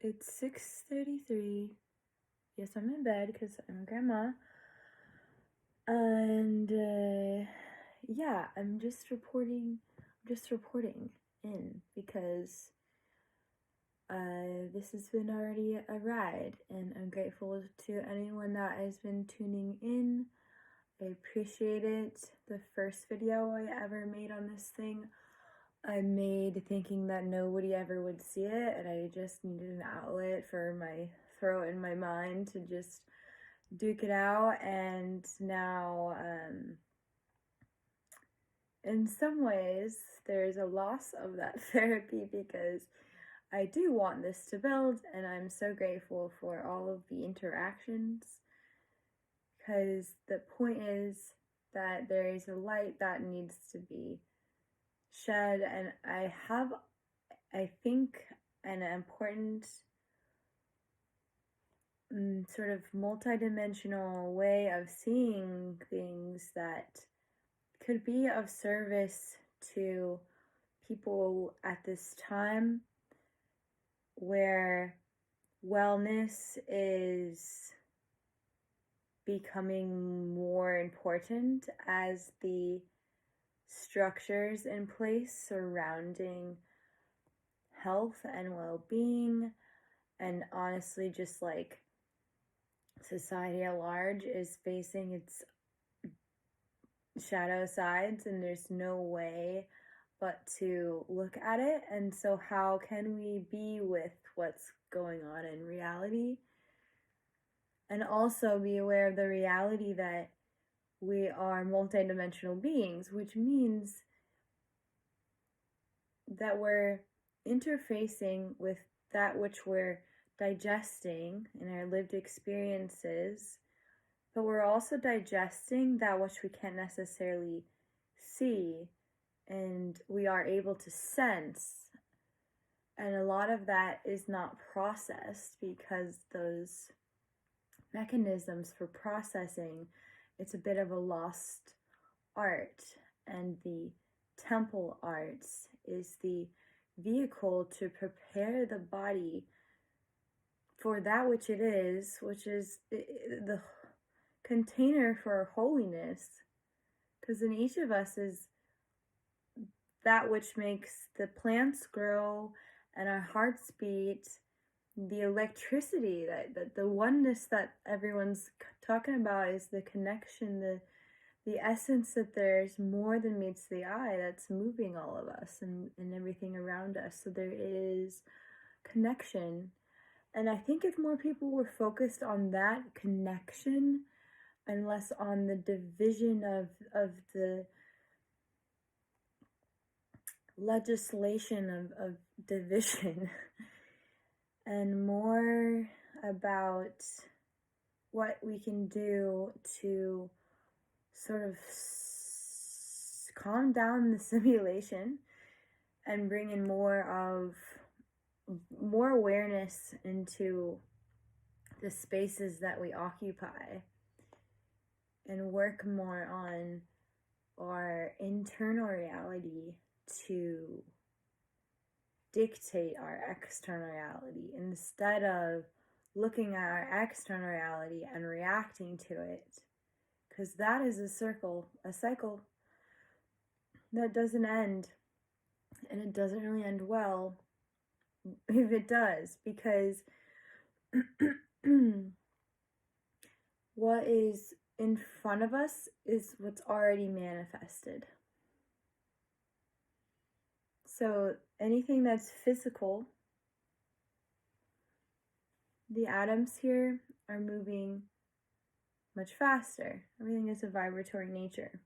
It's 6:33. Yes, I'm in bed because I'm a grandma. And yeah, I'm just reporting in because this has been already a ride, and I'm grateful to anyone that has been tuning in. I appreciate it. The first video I ever made on this thing, I made thinking that nobody ever would see it, and I just needed an outlet for my throat and my mind to just duke it out. And now, in some ways, there's a loss of that therapy because I do want this to build, and I'm so grateful for all of the interactions, because the point is that there is a light that needs to be shed, and I think, an important sort of multidimensional way of seeing things that could be of service to people at this time, where wellness is becoming more important as the structures in place surrounding health and well-being, and honestly just like society at large is facing its shadow sides, and there's no way but to look at it. And so how can we be with what's going on in reality, and also be aware of the reality that we are multidimensional beings, which means that we're interfacing with that which we're digesting in our lived experiences, but we're also digesting that which we can't necessarily see and we are able to sense. And a lot of that is not processed because those mechanisms for processing, it's a bit of a lost art. And the temple arts is the vehicle to prepare the body for that which it is, which is the container for holiness. Because in each of us is that which makes the plants grow and our hearts beat, the electricity, that the oneness that everyone's talking about is the connection, the essence that there's more than meets the eye that's moving all of us and everything around us. So there is connection. And I think if more people were focused on that connection and less on the division of the legislation of division, and more about what we can do to sort of calm down the simulation and bring in more awareness into the spaces that we occupy, and work more on our internal reality to dictate our external reality, instead of looking at our external reality and reacting to it, because that is a cycle that doesn't end, and it doesn't really end well if it does, because what is in front of us is what's already manifested. So anything that's physical, the atoms here are moving much faster. Everything is a vibratory nature.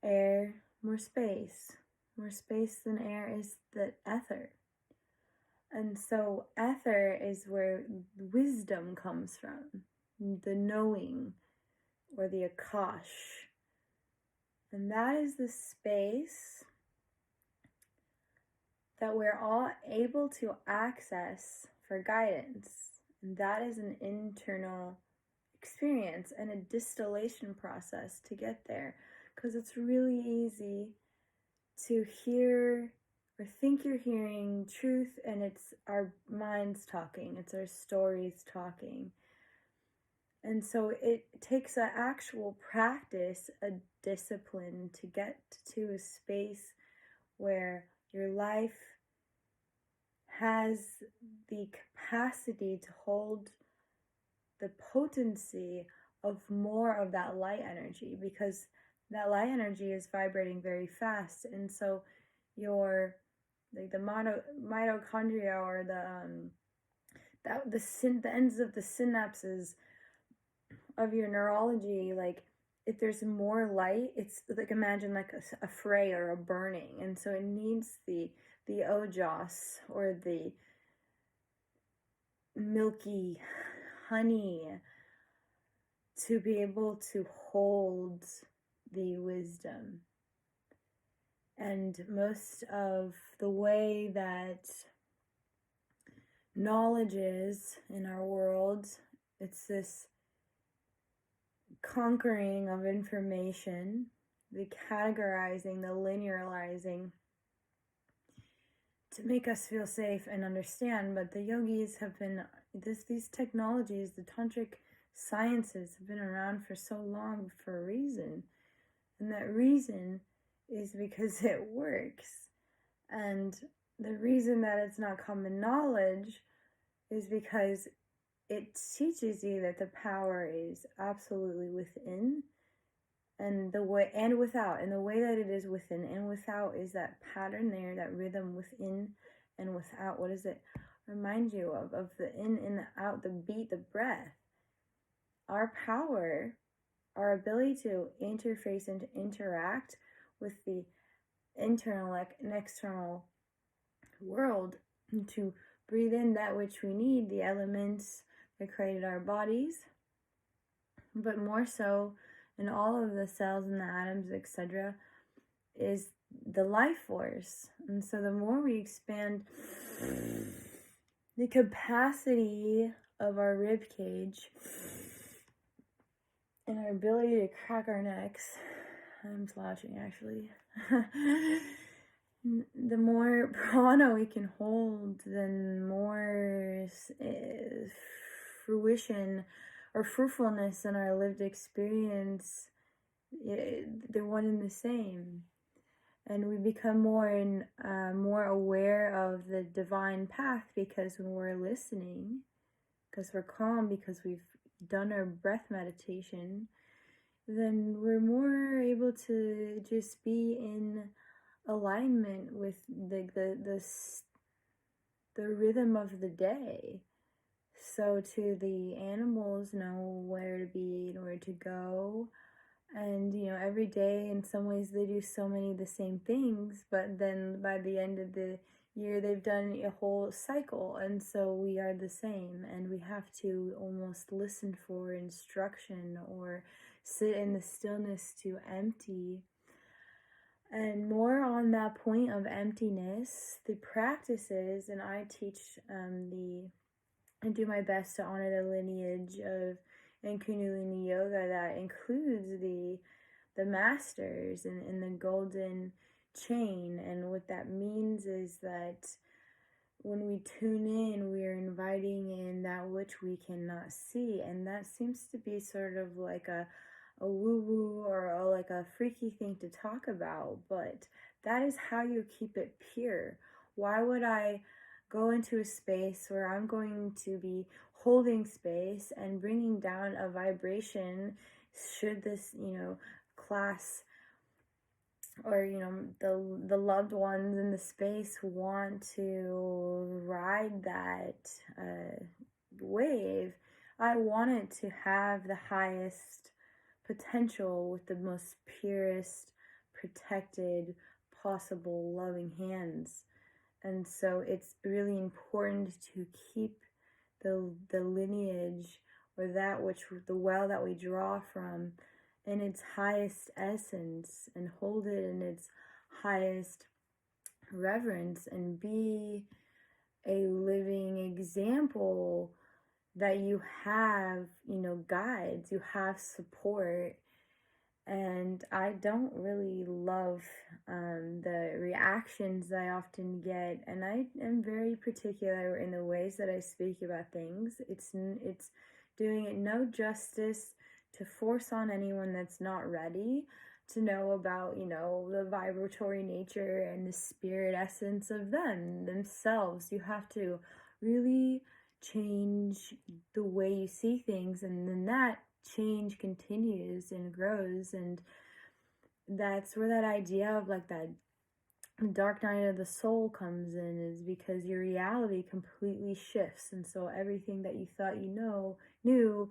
Air, more space. More space than air is the ether. And so ether is where wisdom comes from, the knowing, or the akash. And that is the space that we're all able to access for guidance. And that is an internal experience and a distillation process to get there. Because it's really easy to hear or think you're hearing truth, and it's our minds talking, it's our stories talking. And so it takes an actual practice, a discipline, to get to a space where your life has the capacity to hold the potency of more of that light energy, because that light energy is vibrating very fast. And so your like the mitochondria, or the ends of the synapses of your neurology, like if there's more light, it's like, imagine like a fray or a burning. And so it needs the ojas, or the milky honey, to be able to hold the wisdom. And most of the way that knowledge is in our world, it's this conquering of information, the categorizing, the linearizing, to make us feel safe and understand. But the yogis have been, these technologies, the tantric sciences have been around for so long for a reason. And that reason is because it works. And the reason that it's not common knowledge is because it teaches you that the power is absolutely within, and the way and without. And the way that it is within and without is that pattern there, that rhythm within and without. What does it remind you of? Of the in and the out, the beat, the breath. Our power, our ability to interface and to interact with the internal and external world, to breathe in that which we need, the elements that created our bodies, but more so in all of the cells and the atoms, etc., is the life force. And so the more we expand the capacity of our rib cage and our ability to crack our necks, I'm slouching actually, the more prana we can hold, then more fruition or fruitfulness in our lived experience, they're one and the same. And we become more aware of the divine path, because when we're listening, because we're calm, because we've done our breath meditation, then we're more able to just be in alignment with the rhythm of the day. So to the animals know where to be and where to go. And, every day in some ways they do so many of the same things, but then by the end of the year they've done a whole cycle. And so we are the same, and we have to almost listen for instruction or sit in the stillness to empty. And more on that point of emptiness, the practices, and I teach I do my best to honor the lineage of in Kundalini yoga that includes the masters and the golden chain. And what that means is that when we tune in, we are inviting in that which we cannot see. And that seems to be sort of like a woo-woo or like a freaky thing to talk about, but that is how you keep it pure. Why would I go into a space where I'm going to be holding space and bringing down a vibration, should this, class or, the loved ones in the space want to ride that wave? I want it to have the highest potential with the most purest, protected, possible loving hands. And so it's really important to keep the lineage, or that which, the well that we draw from, in its highest essence, and hold it in its highest reverence, and be a living example that you have, guides, you have support, And I don't really love the reactions I often get, and I am very particular in the ways that I speak about things. It's doing it no justice to force on anyone that's not ready to know about, the vibratory nature and the spirit essence of themselves. You have to really change the way you see things, and then that change continues and grows. And that's where that idea of like that dark night of the soul comes in, is because your reality completely shifts. And so everything that you thought knew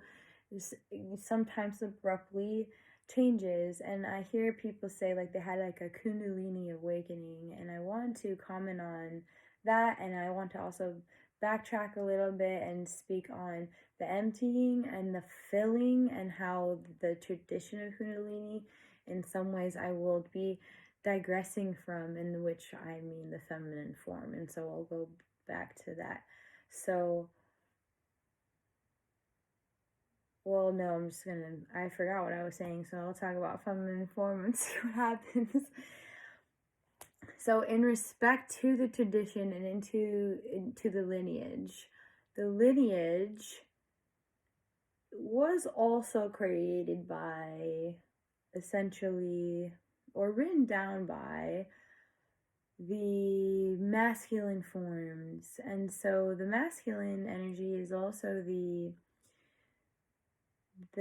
sometimes abruptly changes. And I hear people say like they had like a Kundalini awakening, and I want to comment on that, and I want to also backtrack a little bit and speak on the emptying and the filling, and how the tradition of Kundalini, in some ways I will be digressing from, in which I mean the feminine form. And so I'll go back to that. So, well, no, I forgot what I was saying, so I'll talk about feminine form and see what happens. So in respect to the tradition and into the lineage was also created by, essentially, or written down by, the masculine forms. And so the masculine energy is also the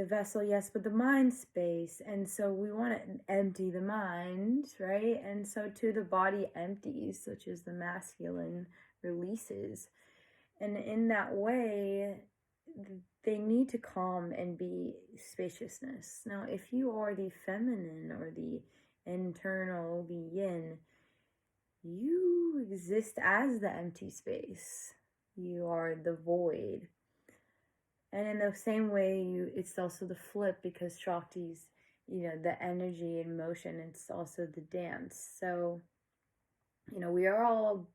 vessel, yes, but the mind space. And so we want to empty the mind, right? And so too the body empties, such as the masculine releases. And in that way, they need to calm and be spaciousness. Now, if you are the feminine or the internal, the yin, you exist as the empty space. You are the void. And in the same way, it's also the flip, because shakti's, the energy in motion. It's also the dance. So, we are all,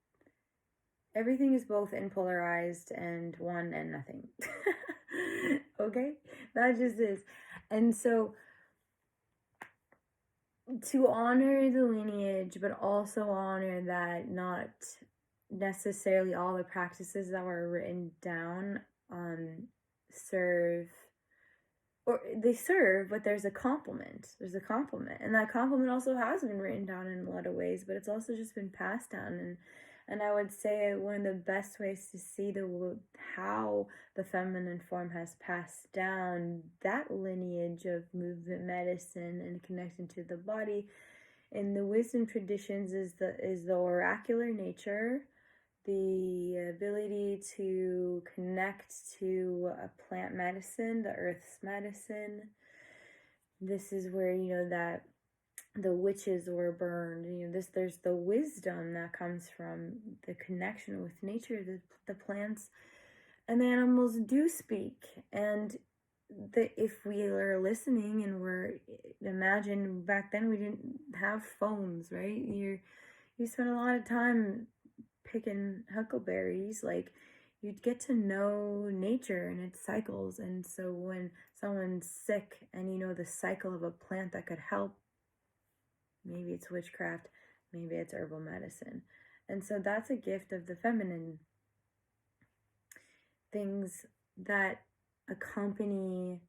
everything is both impolarized and one and nothing. Okay? That just is. And so, to honor the lineage, but also honor that not necessarily all the practices that were written down serve, or they serve, but there's a complement. And that complement also has been written down in a lot of ways, but it's also just been passed down. And I would say one of the best ways to see how the feminine form has passed down that lineage of movement medicine and connection to the body in the wisdom traditions is the oracular nature, the ability to connect to a plant medicine, the earth's medicine. This is where, that the witches were burned. There's the wisdom that comes from the connection with nature. The plants and the animals do speak. And if we are listening, and imagine back then we didn't have phones, right? You spend a lot of time picking huckleberries. Like, you'd get to know nature and its cycles. And so when someone's sick and you know the cycle of a plant that could help, maybe it's witchcraft, maybe it's herbal medicine. And so that's a gift of the feminine. Things that accompany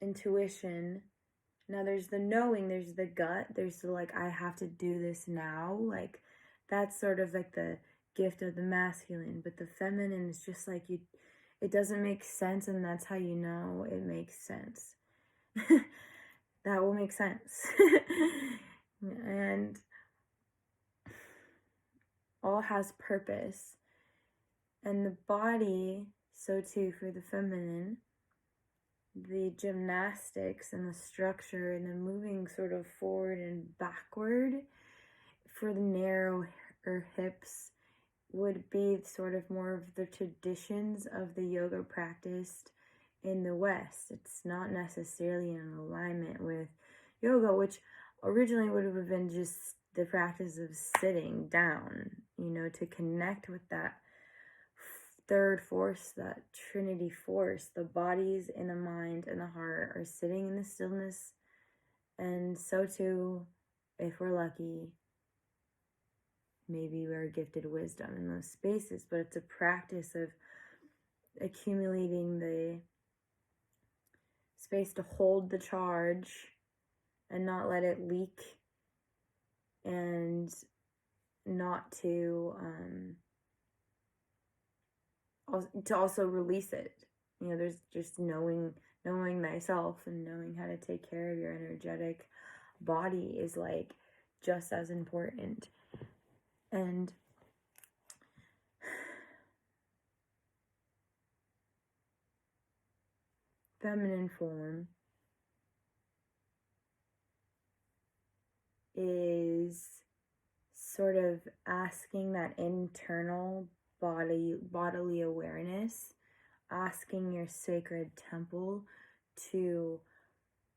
intuition. Now there's the knowing, there's the gut, there's the like, I have to do this now. Like, that's sort of like the gift of the masculine. But the feminine is just like, it doesn't make sense, and that's how you know it makes sense. That will make sense. And all has purpose. And the body, so too for the feminine, the gymnastics and the structure and the moving sort of forward and backward for the narrower hips would be sort of more of the traditions of the yoga practiced in the West. It's not necessarily in alignment with yoga, which originally would have been just the practice of sitting down, to connect with that third force, that trinity force. The bodies and the mind and the heart are sitting in the stillness And so too, if we're lucky, maybe we're gifted wisdom in those spaces, but it's a practice of accumulating the space to hold the charge and not let it leak, and not to also release it. There's just knowing thyself and knowing how to take care of your energetic body is like just as important. And feminine form is sort of asking that internal bodily awareness, asking your sacred temple to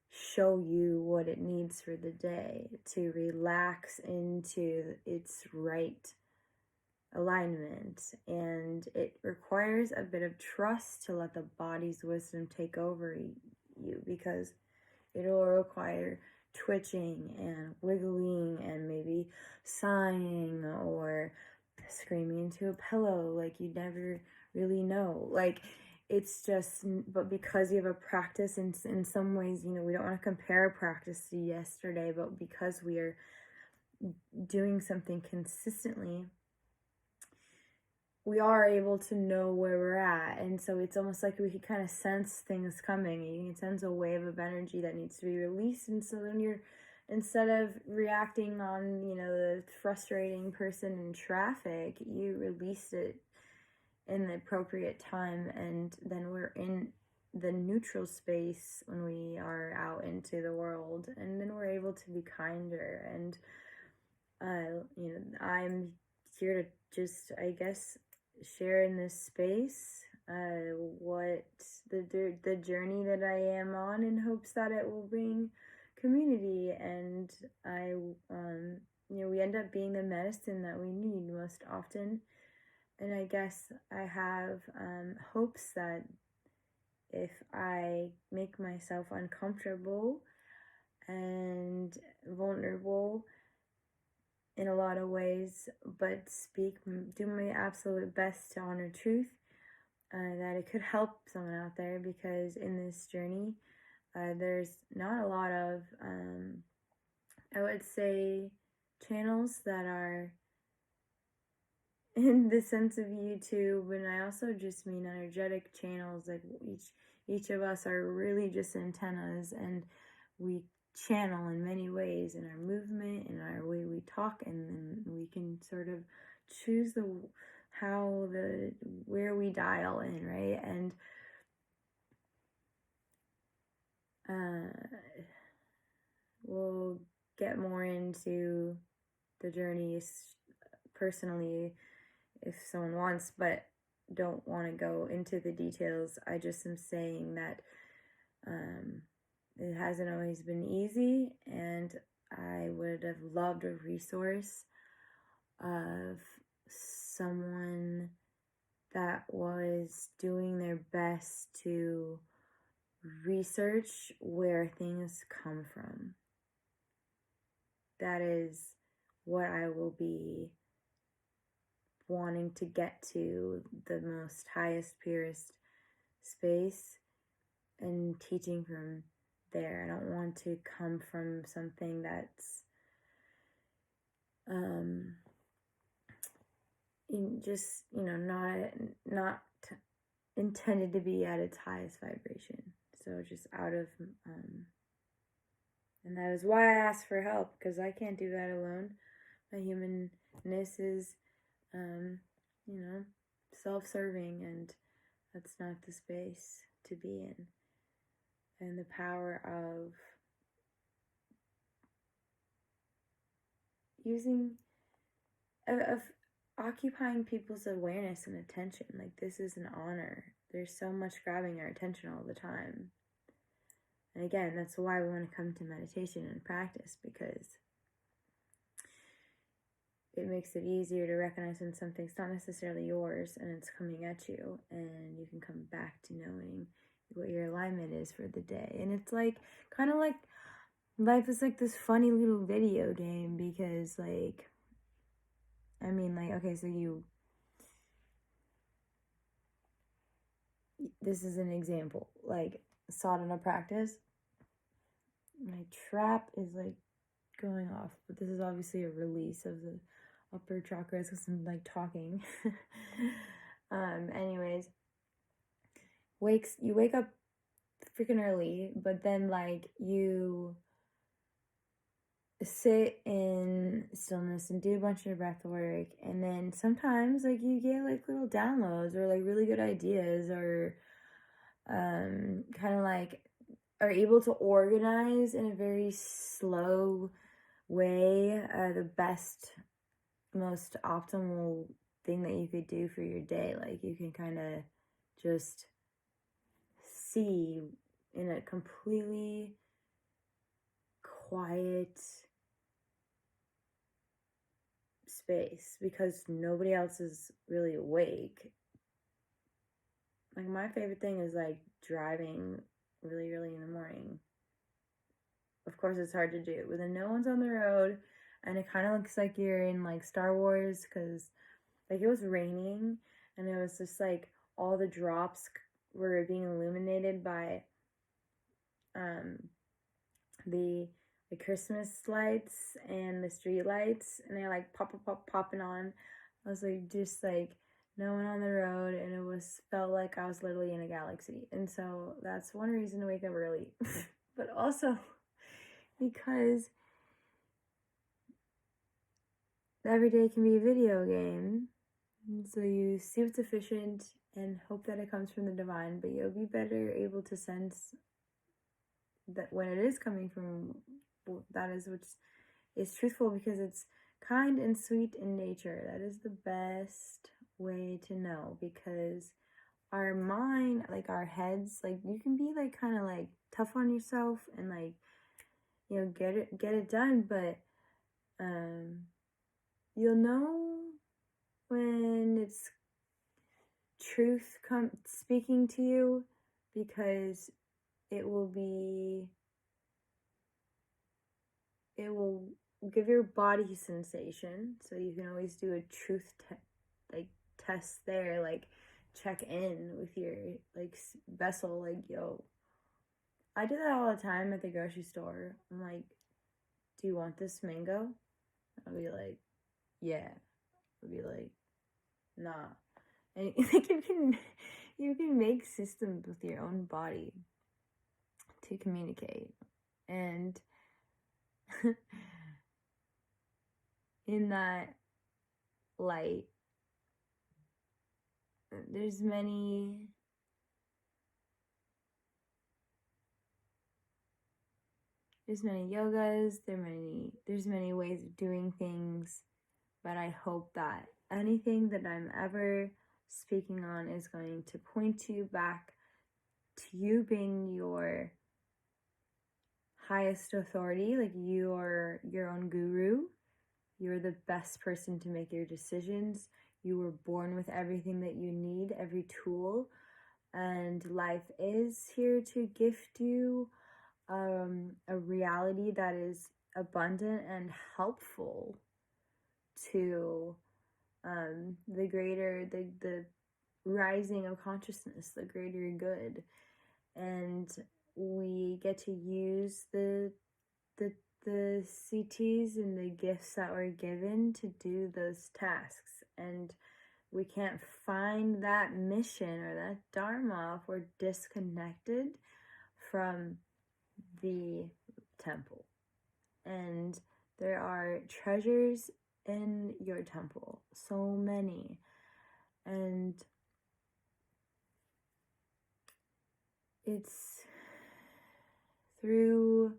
show you what it needs for the day, to relax into its right alignment. And it requires a bit of trust to let the body's wisdom take over you, because it'll require twitching and wiggling and maybe sighing or screaming into a pillow like you never really know. Like, it's just, but because you have a practice in some ways, we don't want to compare a practice to yesterday, but because we are doing something consistently, we are able to know where we're at. And so it's almost like we can kind of sense things coming. You can sense a wave of energy that needs to be released. And so then instead of reacting on, the frustrating person in traffic, you release it in the appropriate time. And then we're in the neutral space when we are out into the world. And then we're able to be kinder. And, I'm here to just, I guess, share in this space what the journey that I am on, in hopes that it will bring community. And we end up being the medicine that we need most often. And I guess I have hopes that if I make myself uncomfortable and vulnerable in a lot of ways, but do my absolute best to honor truth, that it could help someone out there. Because in this journey, there's not a lot of, I would say, channels that are in the sense of YouTube, and I also just mean energetic channels. Like, each of us are really just antennas, and we channel in many ways, in our movement, in our way we talk, and then we can sort of choose where we dial in, right? And we'll get more into the journeys personally if someone wants, but don't want to go into the details. I just am saying that it hasn't always been easy, and I would have loved a resource of someone that was doing their best to research where things come from. That is what I will be wanting to get to, the most highest, purest space, and teaching from there. I don't want to come from something that's just not intended to be at its highest vibration. So just out of and that is why I ask for help, because I can't do that alone. My humanness is self-serving, and that's not the space to be in. And the power of of occupying people's awareness and attention. Like, this is an honor. There's so much grabbing our attention all the time. And again, that's why we want to come to meditation and practice, because it makes it easier to recognize when something's not necessarily yours and it's coming at you, and you can come back to knowing what your alignment is for the day. And it's like, kind of like life is like this funny little video game because, like, I mean, like, okay, so this is an example, like, sadhana practice. My trap is, like, going off, but this is obviously a release of the upper chakras because I'm, like, talking. Anyways, you wake up freaking early, but then, like, you sit in stillness and do a bunch of breath work, and then sometimes, like, you get, like, little downloads or, like, really good ideas, or kind of, like, are able to organize in a very slow way the best, most optimal thing that you could do for your day. Like, you can kind of just see in a completely quiet space because nobody else is really awake. Like, my favorite thing is, like, driving really early in the morning. Of course, it's hard to do but then no one's on the road, and it kind of looks like you're in, like, Star Wars, because, like, it was raining and it was just, like, all the drops were being illuminated by the Christmas lights and the street lights, and they're, like, popping on. I was, like, just, like, no one on the road, and it felt like I was literally in a galaxy. And so that's one reason to wake up early. But also because every day can be a video game. And so you see what's efficient and hope that it comes from the divine, but you'll be better able to sense that when it is coming from that is which is truthful, because it's kind and sweet in nature. That is the best way to know, because our mind, like, our heads, like, you can be, like, kind of, like, tough on yourself and, like, you know, get it done, but you'll know when it's truth speaking to you, because it will give your body sensation. So you can always do a truth test there, like, check in with your, like, vessel, like, yo, I do that all the time at the grocery store. I'm like, do you want this mango? I'll be like, yeah. I'll be like, nah. And like, you can make systems with your own body to communicate. And in that light, there's many yogas, there's many ways of doing things, but I hope that anything that I'm ever speaking on is going to point you back to you being your highest authority. Like, you are your own guru. You're the best person to make your decisions. You were born with everything that you need, every tool, and life is here to gift you a reality that is abundant and helpful to the greater, the rising of consciousness, the greater good. And we get to use the CTs and the gifts that were given to do those tasks. And we can't find that mission or that Dharma if we're disconnected from the temple. And there are treasures in your temple, so many. And it's through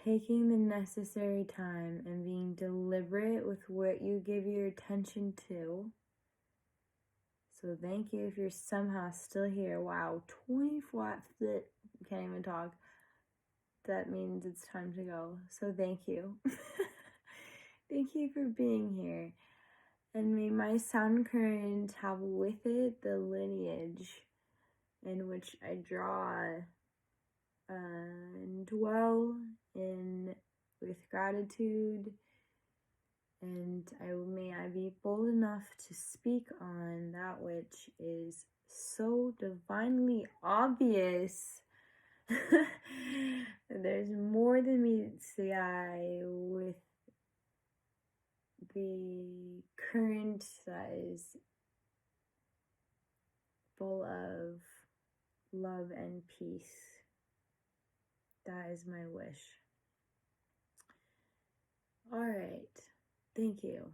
taking the necessary time and being deliberate with what you give your attention to. So thank you if you're somehow still here. Wow, 24, can't even talk. That means it's time to go. So thank you. Thank you for being here. And may my sound current have with it the lineage in which I draw and dwell in with gratitude, and may I be bold enough to speak on that which is so divinely obvious. There's more than meets the eye with the current that is full of love and peace. That is my wish. All right. Thank you.